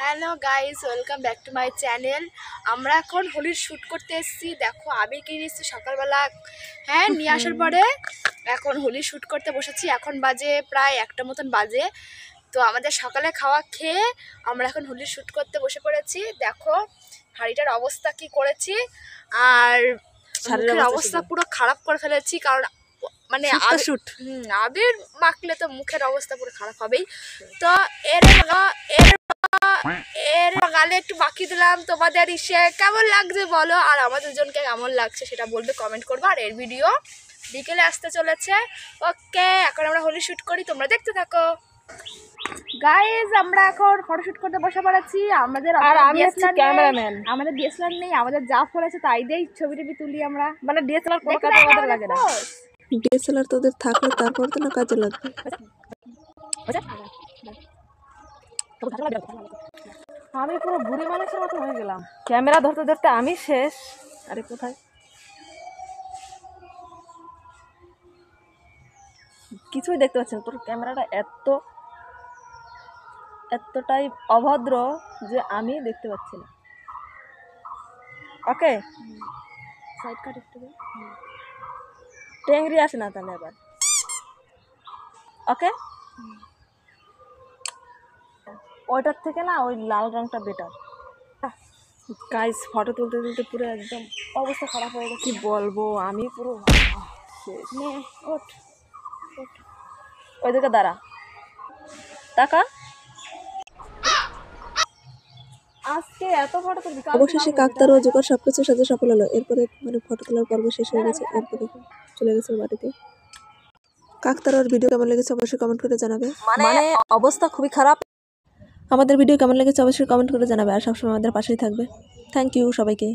Hello guys, welcome back to my channel. আমরা এখন হোলির শ্যুট করতে এসেছি। দেখো আবির কিনে এসেছি সকালবেলা, হ্যাঁ নিয়ে আসার পরে এখন হোলির শ্যুট করতে বসেছি। এখন বাজে প্রায় 1টা মতন বাজে। তো আমাদের সকালে খাওয়া খেয়ে আমরা এখন হোলির শ্যুট করতে বসে পড়েছি। দেখো হাঁড়িটার অবস্থা কি করেছি, আর মুখের অবস্থা পুরো খারাপ করে ফেলেছি, কারণ মানে আবির মাখলে তো মুখের অবস্থা পুরো খারাপ হবেই। তো এর গালে একটু মাখিয়ে দিলাম। তোমাদের ইসে কেমন লাগছে বলো, আর আমাদের দুজনকে কেমন লাগছে সেটা বলবে, কমেন্ট করবো। আর এর ভিডিও বিকেলে আসতে চলেছে। ওকে, এখন আমরা হোলি শ্যুট করি, তোমরা দেখতে থাকো। গাইজ আমরা এখন ফটোশুট করতে বসে পড়েছি। আমাদের ক্যামেরাম্যান, আমাদের ডিএসএলআর নেই, আমাদের যা ফোন আছে তাই দিয়েই ছবি টবি তুলি আমরা। মানে ডিএসএলআর কোনো কাজে আমাদের লাগে না। ডিএসএলআর তোদের থাকলে তারপর তো না কাজে লাগবে। আমি পুরো বুড়ি মানুষের মতো হয়ে গেলাম, ক্যামেরা ধরতে ধরতে আমি শেষ। আরে কোথায় কিছুই দেখতে পাচ্ছি না। তোর ক্যামেরাটা এতটাই অভদ্র যে আমি দেখতে পাচ্ছি না। ওকে, সাইড কাট একটু টেংরি আসে না তাহলে আবার। ওকে, ওইটার থেকে না ওই লাল রংটা বেটার। গাইস ফটো তুলতে তুলতে পুরো একদম অবস্থা খারাপ হয়ে গেছে। কি বলবো, আমি পুরো ওইদিকে দাঁড়া, টাকা আজকে এত ফটো তুলবি। অবশেষে কাকতার ও জোকার সবকিছু সাথে সফল হলো। এরপরে মানে ফটো তোলার পর্ব শেষ হয়ে গেছে। এরপরে চলে গেছে বাড়িতে। কাকতার ওর ভিডিও কেমন লেগেছে অবশ্যই কমেন্ট করে জানাবে। মানে অবস্থা খুবই খারাপ। আমাদের ভিডিও কেমন লেগেছে অবশ্যই কমেন্ট করে জানাবে, আর সবসময় আমাদের পাশেই থাকবে। থ্যাংক ইউ সবাইকে।